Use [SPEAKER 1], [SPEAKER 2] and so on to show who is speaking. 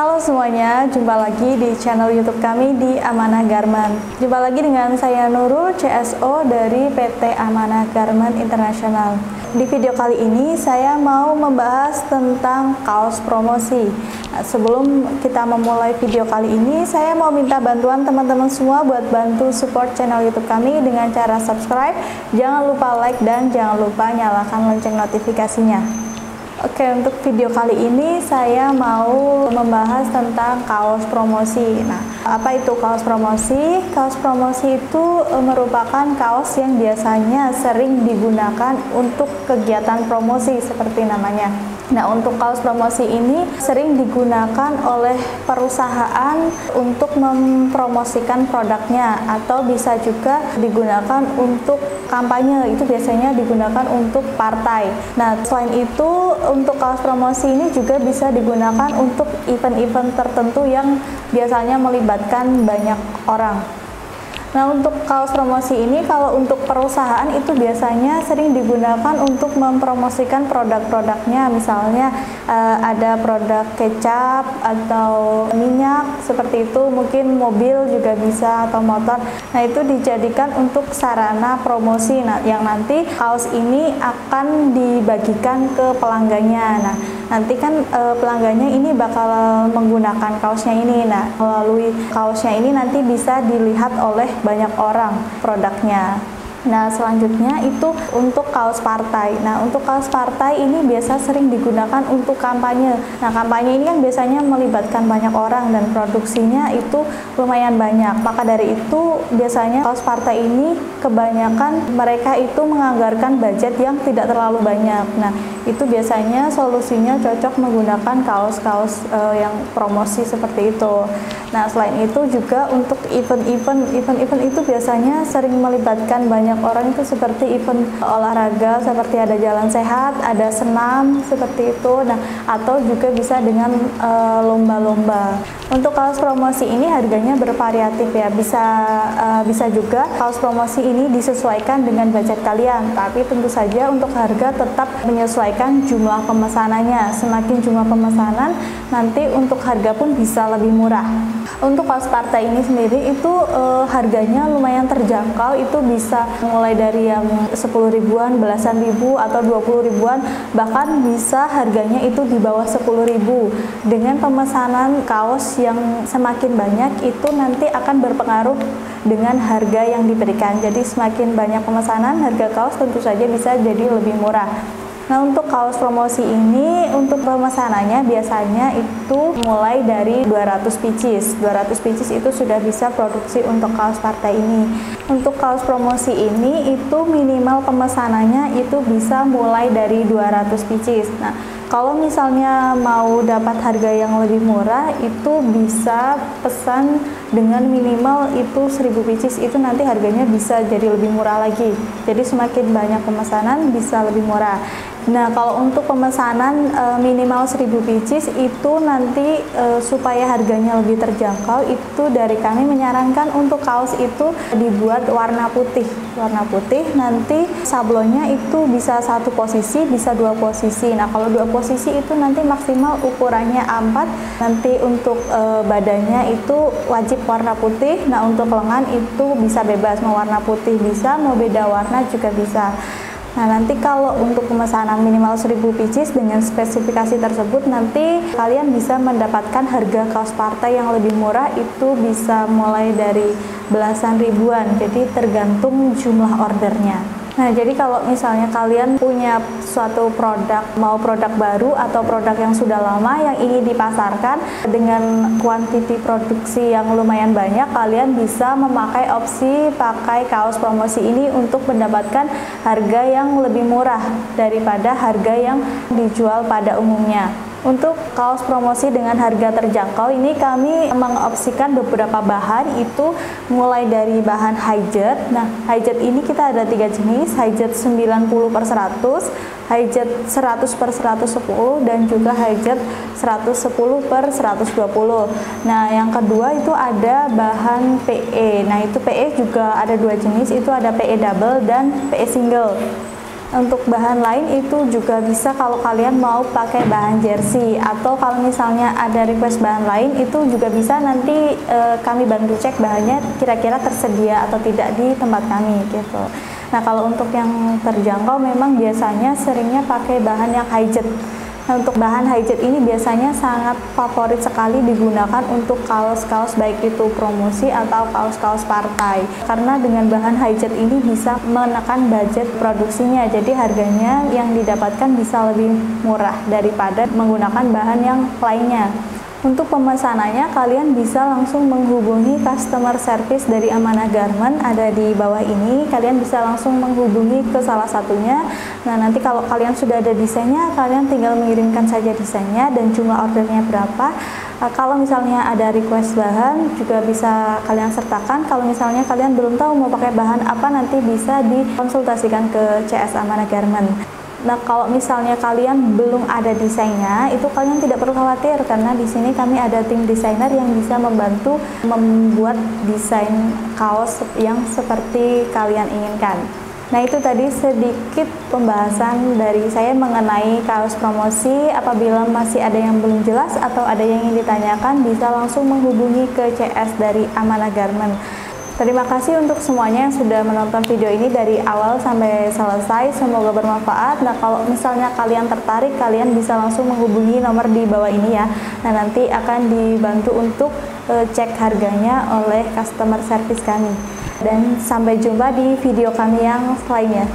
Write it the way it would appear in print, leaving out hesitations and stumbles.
[SPEAKER 1] Halo semuanya, jumpa lagi di channel YouTube kami di Amanah Garment. Jumpa lagi dengan saya Nurul, CSO dari PT Amanah Garment Internasional. Di video kali ini saya mau membahas tentang kaos promosi. Sebelum kita memulai video kali ini, saya mau minta bantuan teman-teman semua buat bantu support channel YouTube kami dengan cara subscribe, jangan lupa like dan jangan lupa nyalakan lonceng notifikasinya. Oke, untuk video kali ini saya mau membahas tentang kaos promosi. Nah, apa itu kaos promosi? Kaos promosi itu merupakan kaos yang biasanya sering digunakan untuk kegiatan promosi seperti namanya. Nah, untuk kaos promosi ini sering digunakan oleh perusahaan untuk mempromosikan produknya atau bisa juga digunakan untuk kampanye, itu biasanya digunakan untuk partai. Nah, selain itu untuk kaos promosi ini juga bisa digunakan untuk event-event tertentu yang biasanya melibatkan banyak orang. Nah, untuk kaos promosi ini kalau untuk perusahaan itu biasanya sering digunakan untuk mempromosikan produk-produknya, misalnya ada produk kecap atau minyak seperti itu, mungkin mobil juga bisa atau motor. Nah, itu dijadikan untuk sarana promosi. Nah, yang nanti kaos ini akan dibagikan ke pelanggannya. Nah, nanti kan pelanggannya ini bakal menggunakan kaosnya ini. Nah, melalui kaosnya ini nanti bisa dilihat oleh banyak orang produknya. Nah, selanjutnya itu untuk kaos partai. Nah, untuk kaos partai ini biasa sering digunakan untuk kampanye. Nah, kampanye ini kan biasanya melibatkan banyak orang dan produksinya itu lumayan banyak. Maka dari itu biasanya kaos partai ini kebanyakan mereka itu menganggarkan budget yang tidak terlalu banyak. Nah, itu biasanya solusinya cocok menggunakan kaos-kaos yang promosi seperti itu. Nah, selain itu juga untuk event itu biasanya sering melibatkan banyak orang, itu seperti event olahraga, seperti ada jalan sehat, ada senam seperti itu. Nah, atau juga bisa dengan lomba-lomba. Untuk kaos promosi ini harganya bervariatif ya, bisa juga kaos promosi ini disesuaikan dengan budget kalian, tapi tentu saja untuk harga tetap menyesuaikan jumlah pemesanannya. Semakin jumlah pemesanan, nanti untuk harga pun bisa lebih murah. Untuk kaos partai ini sendiri itu harganya lumayan terjangkau, itu bisa mulai dari yang 10 ribuan, belasan ribu atau 20 ribuan, bahkan bisa harganya itu di bawah 10 ribu. Dengan pemesanan kaos yang semakin banyak itu nanti akan berpengaruh dengan harga yang diberikan. Jadi semakin banyak pemesanan, harga kaos tentu saja bisa jadi lebih murah. Nah, untuk kaos promosi ini untuk pemesanannya biasanya itu mulai dari 200 pieces. 200 pieces itu sudah bisa produksi untuk kaos partai ini. Untuk kaos promosi ini itu minimal pemesanannya itu bisa mulai dari 200 pieces. Nah, kalau misalnya mau dapat harga yang lebih murah itu bisa pesan dengan minimal itu 1000 pieces, itu nanti harganya bisa jadi lebih murah lagi. Jadi semakin banyak pemesanan bisa lebih murah. Nah, kalau untuk pemesanan minimal 1000 pieces itu nanti supaya harganya lebih terjangkau, itu dari kami menyarankan untuk kaos itu dibuat warna putih. Warna putih nanti sablonnya itu bisa satu posisi, bisa dua posisi. Nah, kalau dua posisi itu nanti maksimal ukurannya A4. Nanti untuk badannya itu wajib warna putih. Nah, untuk lengan itu bisa bebas, mau warna putih bisa, mau beda warna juga bisa. Nah, nanti kalau untuk pemesanan minimal 1000 pieces dengan spesifikasi tersebut, nanti kalian bisa mendapatkan harga kaos partai yang lebih murah, itu bisa mulai dari belasan ribuan, jadi tergantung jumlah ordernya. Nah, jadi kalau misalnya kalian punya suatu produk, mau produk baru atau produk yang sudah lama yang ingin dipasarkan dengan kuantiti produksi yang lumayan banyak, kalian bisa memakai opsi pakai kaos promosi ini untuk mendapatkan harga yang lebih murah daripada harga yang dijual pada umumnya. Untuk kaos promosi dengan harga terjangkau ini kami mengopsikan beberapa bahan, itu mulai dari bahan high-jet. Nah, high-jet ini kita ada 3 jenis, high-jet 90/100, high-jet 100/110, dan juga high-jet 110/120. Nah, yang kedua itu ada bahan PE. Nah, itu PE juga ada 2 jenis, itu ada PE double dan PE single. Untuk bahan lain itu juga bisa kalau kalian mau pakai bahan jersey, atau kalau misalnya ada request bahan lain itu juga bisa nanti kami bantu cek bahannya kira-kira tersedia atau tidak di tempat kami gitu. Nah, kalau untuk yang terjangkau memang biasanya seringnya pakai bahan yang high-jet. Nah, untuk bahan high-jet ini biasanya sangat favorit sekali digunakan untuk kaos-kaos baik itu promosi atau kaos-kaos partai. Karena dengan bahan high-jet ini bisa menekan budget produksinya, jadi harganya yang didapatkan bisa lebih murah daripada menggunakan bahan yang lainnya. Untuk pemesanannya kalian bisa langsung menghubungi customer service dari Amanah Garment, ada di bawah ini. Kalian bisa langsung menghubungi ke salah satunya. Nah, nanti kalau kalian sudah ada desainnya, kalian tinggal mengirimkan saja desainnya dan jumlah ordernya berapa. Kalau misalnya ada request bahan juga bisa kalian sertakan. Kalau misalnya kalian belum tahu mau pakai bahan apa, nanti bisa dikonsultasikan ke CS Amanah Garment. Nah, kalau misalnya kalian belum ada desainnya, itu kalian tidak perlu khawatir karena di sini kami ada tim desainer yang bisa membantu membuat desain kaos yang seperti kalian inginkan. Nah, itu tadi sedikit pembahasan dari saya mengenai kaos promosi. Apabila masih ada yang belum jelas atau ada yang ingin ditanyakan, bisa langsung menghubungi ke CS dari Amanah Garment. Terima kasih untuk semuanya yang sudah menonton video ini dari awal sampai selesai. Semoga bermanfaat. Nah, kalau misalnya kalian tertarik, kalian bisa langsung menghubungi nomor di bawah ini ya. Nah, nanti akan dibantu untuk cek harganya oleh customer service kami. Dan sampai jumpa di video kami yang lainnya.